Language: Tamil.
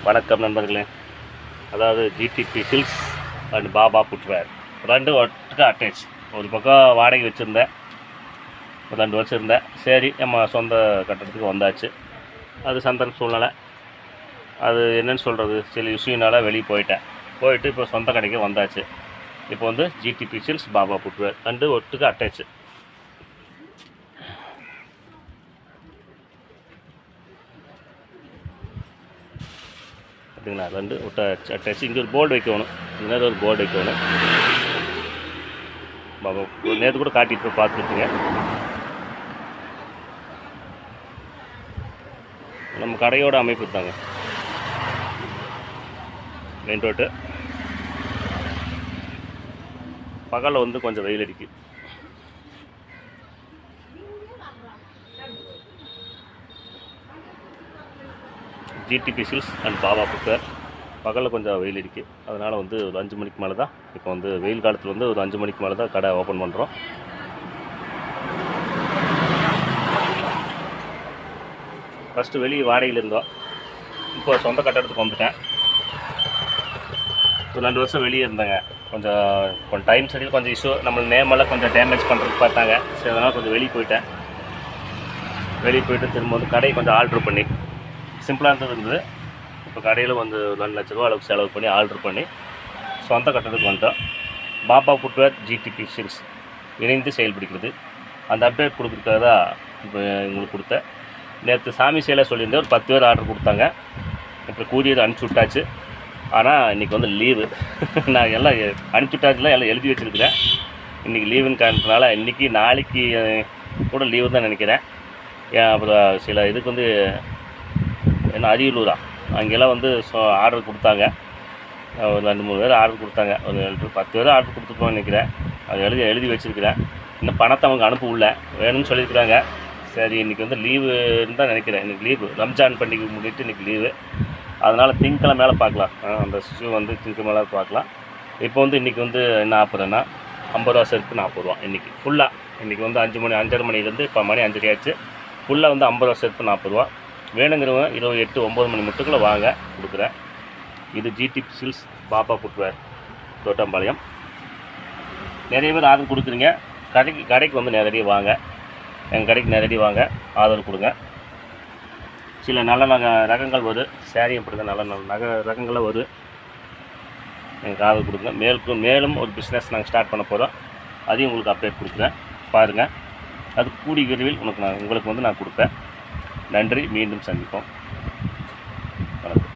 வணக்கம் நண்பர்களே. அதாவது GDP silks and Baba footwear ரெண்டும் ஒட்டுக்க அட்டாச். ஒரு பக்கம் வாடகை வச்சுருந்தேன், ஒரு 2 வருஷம் இருந்தேன். சரி, நம்ம சொந்த கட்டடத்துக்கு வந்தாச்சு. அது சந்தர்ப்ப சூழ்நிலை, அது என்னென்னு சொல்கிறது, சில விஷயனால வெளியே போயிட்டு இப்போ சொந்த கடைக்கு வந்தாச்சு. இப்போ வந்து ஜிடிபி சில்க்ஸ் பாபா ஃபுட்வேர் ரெண்டு ஒட்டுக்க அட்டாச்சு. அப்படிங்களா? ரெண்டு அட்டாச்சு. இங்கே ஒரு போர்டு வைக்கணும், இன்னொரு ஒரு போர்டு வைக்கணும். பாபா நேற்று கூட காட்டிட்டு போய் பார்த்துருப்பீங்க. நம்ம கடையோட அமைப்பு தாங்க. Main road. பகலில் வந்து கொஞ்சம் வெயில் அடிக்குது. GDP silks and Baba footwear பகலில் கொஞ்சம் வெயில் இருக்குது. அதனால் வந்து ஒரு 5 மணிக்கு மேலே தான், இப்போ வந்து வெயில் காலத்தில் வந்து ஒரு 5 மணிக்கு மேலே தான் கடை ஓப்பன் பண்ணுறோம். ஃபஸ்ட்டு வெளியே வாடகையில் இருந்தோம், இப்போ சொந்த கட்டடத்துக்கு வந்துட்டேன். ஒரு 2 வருஷம் வெளியே இருந்தேங்க. கொஞ்சம் டைம் சரியில் கொஞ்சம் இஷ்யூ, நம்ம நேமெல்லாம் கொஞ்சம் டேமேஜ் பண்ணுறதுக்கு பார்த்தாங்க. சரி, அதனால் கொஞ்சம் வெளியே போயிட்டு திரும்ப வந்து கடையை கொஞ்சம் ஆல்ட்ரு பண்ணி, சிம்பிளாக இருந்தது. இப்போ கடையில் வந்து 2 லட்ச ரூபா அளவுக்கு செலவு பண்ணி ஆல்ட்ரு பண்ணி சொந்த கட்டடத்துக்கு வந்துட்டோம். பாபா ஃபுட்வேர் ஜிடிபி சில்க்ஸ் இணைந்து செயல்படுகிறது. அந்த அப்டேட் கொடுக்குறதுக்காக தான் இப்போ உங்களுக்கு கொடுத்தேன். நேற்று சாமி சேலை சொல்லியிருந்தேன், ஒரு 10 பேர் ஆர்டர் கொடுத்தாங்க. இப்போ கூரியர் அனுப்பிச்சி விட்டாச்சு. ஆனால் இன்றைக்கி வந்து லீவு. நான் எல்லாம் அனுப்பிச்சி விட்டாச்சுலாம் எல்லாம் எழுதி வச்சுருக்கிறேன். இன்றைக்கி லீவுன்னு காரணத்தினால இன்றைக்கி நாளைக்கு கூட லீவு தான் நினைக்கிறேன். அப்புறம் சில இதுக்கு வந்து என்ன அரியலூரா, அங்கெல்லாம் வந்து ஆர்டர் கொடுத்தாங்க. ஒரு 2-3 பேர் ஆர்டர் கொடுத்தாங்க. ஒரு 10 பேர் ஆர்டர் கொடுத்துருப்போம்னு நினைக்கிறேன். அது எழுதி வச்சுருக்கிறேன். இன்னும் பணத்தை அவங்க அனுப்ப உள்ள வேணும்னு சொல்லியிருக்கிறாங்க. சரி, இன்றைக்கி வந்து லீவுன்னு தான் நினைக்கிறேன். இன்றைக்கி லீவு, ரம்ஜான் பண்டிகை முன்னிட்டு இன்றைக்கி லீவு. அதனால் திங்கக்கிழமை மேலே பார்க்கலாம். அந்த ஷூ வந்து திங்கக்கிழமை மேலே பார்க்கலாம். இப்போ வந்து இன்றைக்கி வந்து என்ன ஆஃபர்னா 50 ரூபா செருப்பு 40 ரூபா. இன்றைக்கி ஃபுல்லாக, இன்றைக்கி வந்து 5:30 மணிலேருந்து இப்போ மணி 5:30 ஆச்சு. ஃபுல்லாக வந்து 50 ரூபா செருப்பு 40 ரூபா. வேணுங்கிறவங்க 28-9 மணி மட்டுக்குள்ளே வாங்க, கொடுக்குறேன். இது ஜிடிபி சில்க்ஸ் பாபா ஃபுட்வேர், தோட்டம்பாளையம். நிறைய பேர் ஆதரவு கொடுக்குறீங்க. கடைக்கு வந்து நேரடியாக வாங்க, எங்கள் கடைக்கு நேரடியாக வாங்க, ஆதரவு கொடுங்க. சில நல்ல ரகங்கள் வரும், சேரீ அப்படி தான் நல்ல ரகங்களாக வரும். எனக்கு ஆதரவு கொடுங்க. மேலும் ஒரு பிஸ்னஸ் நாங்கள் ஸ்டார்ட் பண்ண போகிறோம். அதையும் உங்களுக்கு அப்டேட் கொடுக்குறேன், பாருங்கள். அது கூடிய விரைவில் உங்களுக்கு வந்து நான் கொடுப்பேன். நன்றி, மீண்டும் சந்திப்போம்.